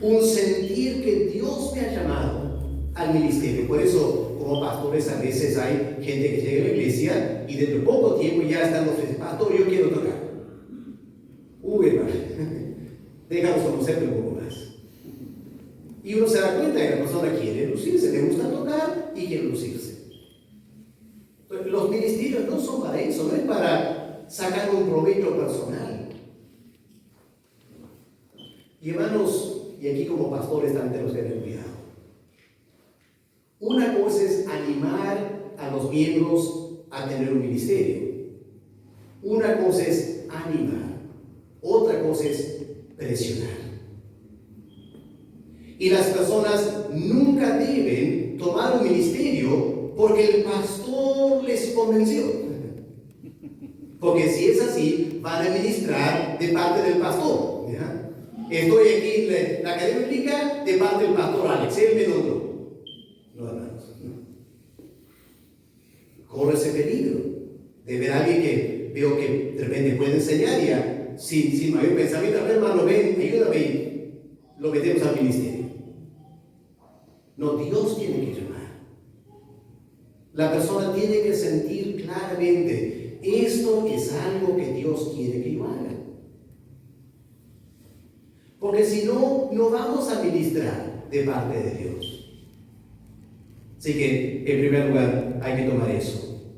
Un sentir que Dios me ha llamado al ministerio. Por eso, como pastores, a veces hay gente que llega a la iglesia y dentro de poco tiempo ya están ofreciendo, pastor, yo quiero tocar. Uy, hermano, déjanos conocerte un poco más. Y uno se da cuenta que la persona quiere lucirse, le gusta tocar y quiere lucirse. Los ministerios no son para eso, no es para sacar un provecho personal. Y hermanos, y aquí como pastores también tenemos que tener cuidado. Una cosa es animar a los miembros a tener un ministerio. Una cosa es animar. Otra cosa es presionar. Y las personas nunca deben tomar un ministerio porque el pastor les convenció. Porque si es así, van a ministrar de parte del pastor. ¿Ya? Estoy aquí en la academia bíblica de parte del pastor Alex, él me nombró. No, hermanos. Corre ese peligro de ver a alguien que veo que de repente puede enseñar y sin mayor pensamiento, a ver, hermano, ven, ayúdame, lo metemos al ministerio. No, Dios tiene que llamar. La persona tiene que sentir claramente, esto es algo que Dios quiere que yo haga. Porque si no, no vamos a ministrar de parte de Dios. Así que, en primer lugar, hay que tomar eso.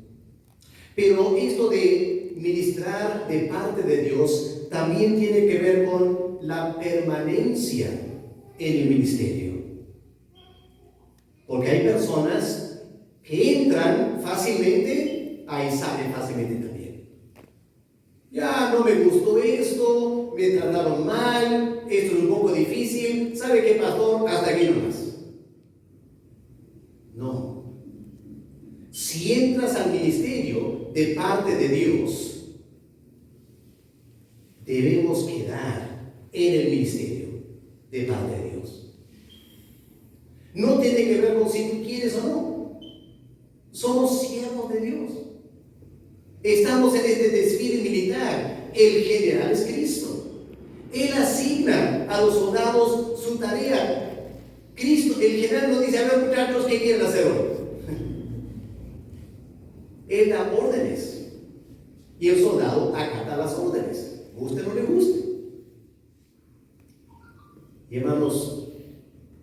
Pero esto de ministrar de parte de Dios también tiene que ver con la permanencia en el ministerio. Porque hay personas que entran fácilmente, ahí salen fácilmente también. Ya no me gustó esto, me trataron mal, esto es un poco difícil, ¿sabe qué, pastor? Hasta aquí nomás. No. Si entras al ministerio de parte de Dios, debemos quedar en el ministerio de parte de Dios. No tiene que ver con si tú quieres o no. Somos siervos de Dios. Estamos en este desfile militar. El general es Cristo. Él asigna a los soldados su tarea. Cristo, el general nos dice, a ver, muchachos, ¿qué quieren hacer hoy? Él da órdenes. Y el soldado acata las órdenes. Guste o no le guste. Y hermanos,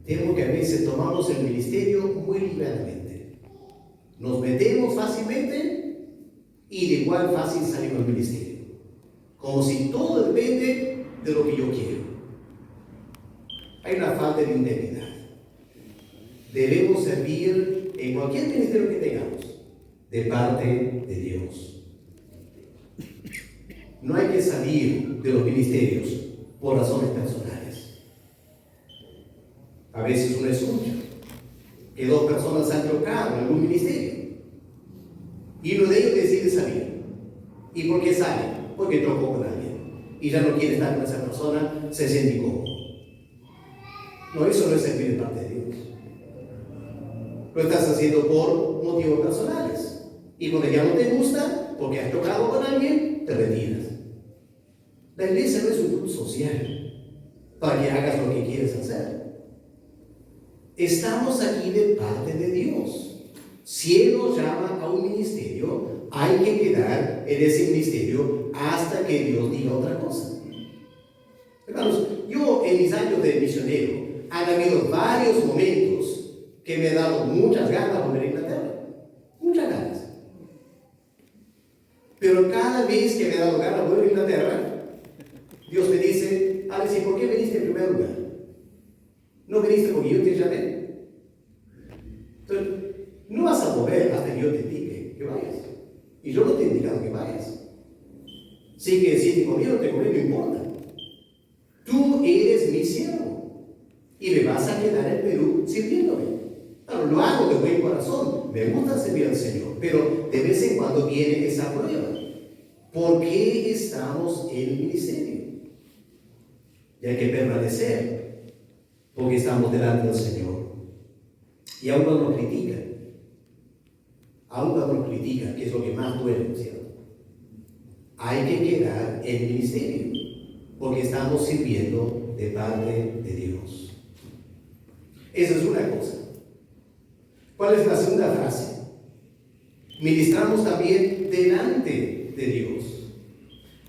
temo que a veces tomamos el ministerio muy liberalmente. Nos metemos fácilmente y de igual fácil salimos del ministerio. Como si todo depende de lo que yo quiero. Hay una falta de integridad. Debemos servir en cualquier ministerio que tengamos de parte de Dios. No hay que salir de los ministerios por razones personales. A veces uno escucha que dos personas han chocado en algún ministerio y uno de ellos decide salir. ¿Y por qué sale? Porque chocó con alguien y ya no quiere estar con esa persona, se siente incómodo. No, eso no es servir de parte de Dios. Lo estás haciendo por motivos personales y cuando ya no te gusta, porque has chocado con alguien, te retiras. La iglesia no es un club social para que hagas lo que quieres hacer. Estamos aquí de parte de Dios. Si Él nos llama a un ministerio, hay que quedar en ese ministerio hasta que Dios diga otra cosa. Hermanos, yo en mis años de misionero han habido varios momentos que me han dado muchas ganas de volver a Inglaterra. Muchas ganas. Pero cada vez que me ha dado ganas de volver a Inglaterra, Dios me dice, Alex, ¿y por qué viniste en primer lugar? ¿No viniste porque yo te llamé? Entonces, no vas a volver hasta que yo te indique que vayas. Y yo no te he indicado que vayas. Sí que si te conviene o te conviene, no importa. Tú eres mi siervo y me vas a quedar en Perú sirviéndome. Claro, lo hago de buen corazón. Me gusta servir al Señor, pero de vez en cuando viene esa prueba. ¿Por qué estamos en el ministerio? Y hay que permanecer. Porque estamos delante del Señor. Y aún cuando nos critican, que es lo que más duele, ¿cierto? Hay que quedar en el ministerio, porque estamos sirviendo de parte de Dios. Esa es una cosa. ¿Cuál es la segunda frase? Ministramos también delante de Dios.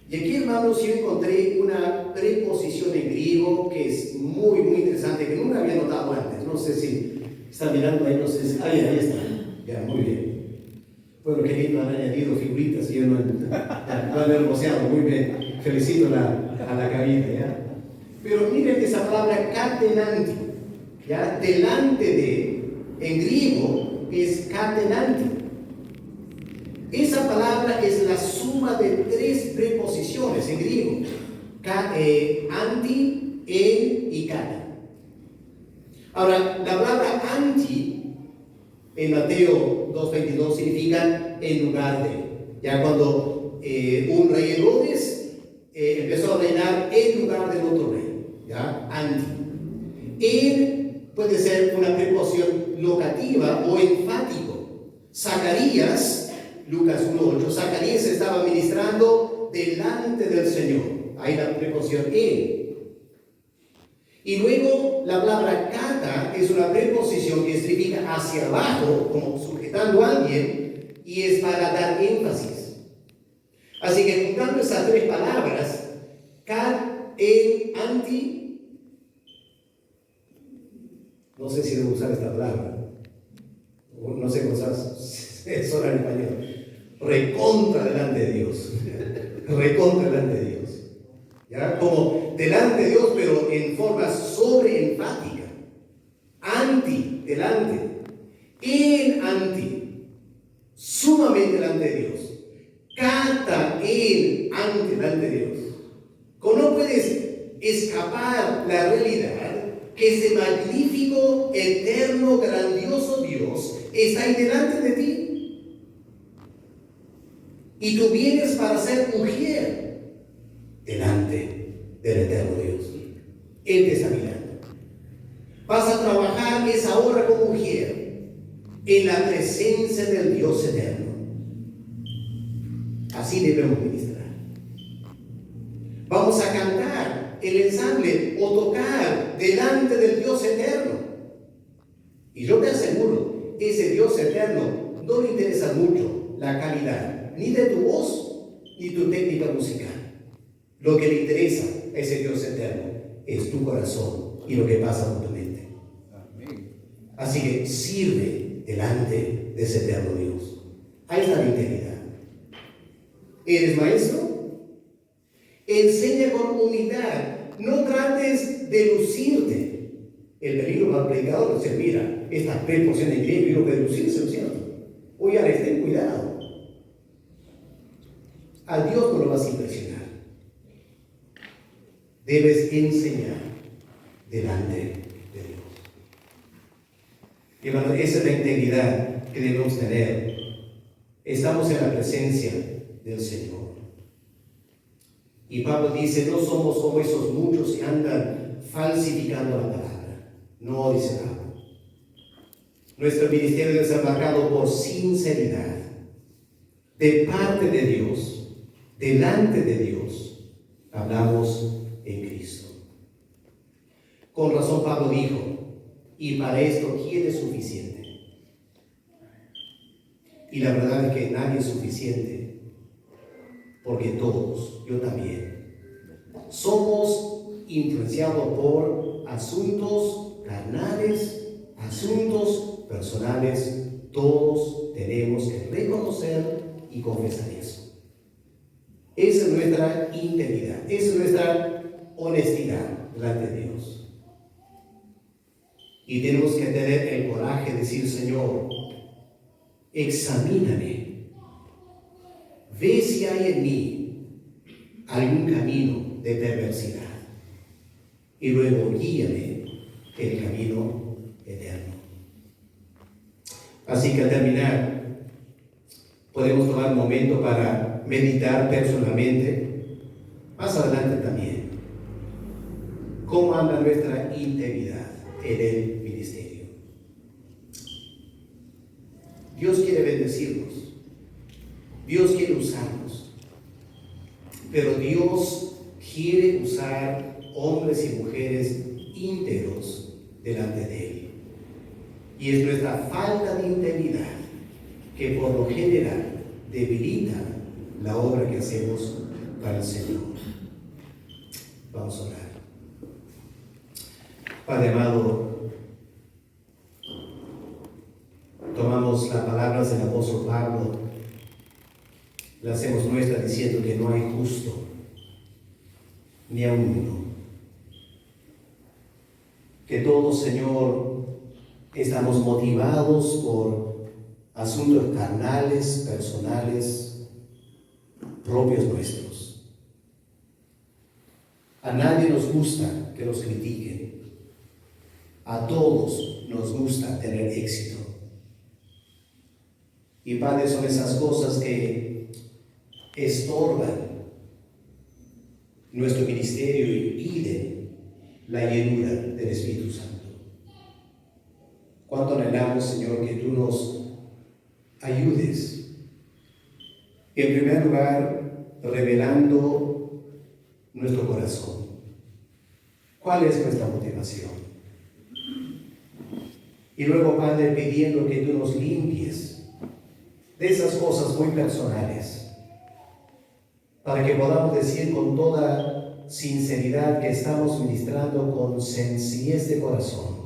Y aquí, hermanos, yo encontré una preposición en griego que es muy, muy interesante, que nunca había notado antes. No sé si están mirando ahí, no sé si... ahí está. Ya, muy bien. Bueno, qué lindo, han añadido figuritas y lo han hermoseado. Muy bien. Felicito a la cabina, ¿ya? Pero miren esa palabra catenanti, ¿ya? Delante de, en griego, es catenanti. Esa palabra es la suma de tres preposiciones en griego: anti, en y cata. Ahora, la palabra anti en Mateo 2:22 significa en lugar de. Ya cuando un rey Herodes empezó a reinar en lugar del otro rey, ¿ya? Anti. En puede ser una preposición locativa o enfático. Zacarías, Lucas 1:8, Zacarías estaba ministrando delante del Señor. hay la preposición en. Y luego la palabra kata es una preposición que significa hacia abajo, como sujetando a alguien, y es para dar énfasis. Así que juntando esas tres palabras, kat, en, anti, no sé si debo usar esta palabra, no sé cómo es sola en español, recontra delante de Dios, recontra delante de Dios. ¿Ya? Como delante de Dios, pero en forma sobreenfática. Anti, delante. En anti, sumamente delante de Dios. Kata, en, ante, delante de Dios. Como no puedes escapar la realidad que ese magnífico, eterno, grandioso Dios está ahí delante de ti. Y tú vienes para ser mujer delante del eterno Dios. Él te está mirando. Vas a trabajar esa hora como mujer en la presencia del Dios eterno. Así debemos ministrar. Vamos a cantar el ensamble o tocar delante del Dios eterno. Y yo te aseguro, ese Dios eterno no le interesa mucho la calidad ni de tu voz ni tu técnica musical. Lo que le interesa a ese Dios eterno es tu corazón y lo que pasa por tu mente. Amén. Así que sirve delante de ese eterno Dios. Ahí está la integridad. ¿Eres maestro? Enseña con humildad. No trates de lucirte. El peligro para el predicador es decir, mira, esta preposición en griego y no puede lucirse, ¿no es cierto? Oye, ten cuidado. A Dios no lo vas a impresionar. Debes enseñar delante de Dios. Y hermano, esa es la integridad que debemos tener. Estamos en la presencia del Señor. Y Pablo dice, no somos como esos muchos que andan falsificando la palabra. No, dice Pablo. Nuestro ministerio debe ser marcado por sinceridad, de parte de Dios, delante de Dios. Hablamos en Cristo. Con razón Pablo dijo, y para esto, ¿quién es suficiente? Y la verdad es que nadie es suficiente, porque todos, yo también, somos influenciados por asuntos carnales, asuntos personales. Todos tenemos que reconocer y confesar eso. Esa es nuestra integridad, esa es nuestra honestidad delante de Dios. Y tenemos que tener el coraje de decir, Señor, examíname, ve si hay en mí algún camino de perversidad y luego guíame el camino eterno. Así que al terminar, podemos tomar un momento para meditar personalmente, más adelante también, cómo anda nuestra integridad en el ministerio. Dios quiere bendecirnos, Dios quiere usarnos, pero Dios quiere usar hombres y mujeres íntegros delante de Él. Y es nuestra falta de integridad que por lo general debilita la obra que hacemos para el Señor. Vamos a orar. Padre amado, tomamos las palabras del apóstol Pablo, las hacemos nuestras diciendo que no hay justo, ni a uno. Que todos, Señor, estamos motivados por asuntos carnales, personales, propios nuestros. A nadie nos gusta que nos critiquen. A todos nos gusta tener éxito. Y Padre, son esas cosas que estorban nuestro ministerio y impiden la llenura del Espíritu Santo. Cuánto anhelamos, Señor, que tú nos ayudes. En primer lugar, revelando nuestro corazón? ¿Cuál es nuestra motivación? Y luego, Padre, pidiendo que tú nos limpies de esas cosas muy personales, para que podamos decir con toda sinceridad que estamos ministrando con sencillez de corazón,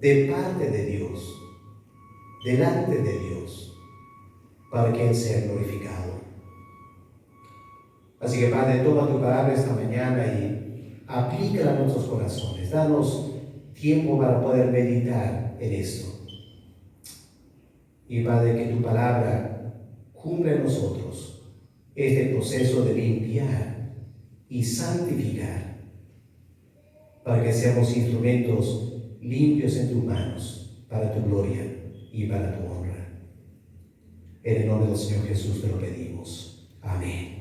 de parte de Dios, delante de Dios, para que Él sea glorificado. Así que, Padre, toma tu palabra esta mañana y aplícala a nuestros corazones. Danos tiempo para poder meditar en esto. Y, Padre, que tu palabra cumpla en nosotros este proceso de limpiar y santificar, para que seamos instrumentos limpios en tus manos, para tu gloria y para tu honra. En el nombre del Señor Jesús te lo pedimos. Amén.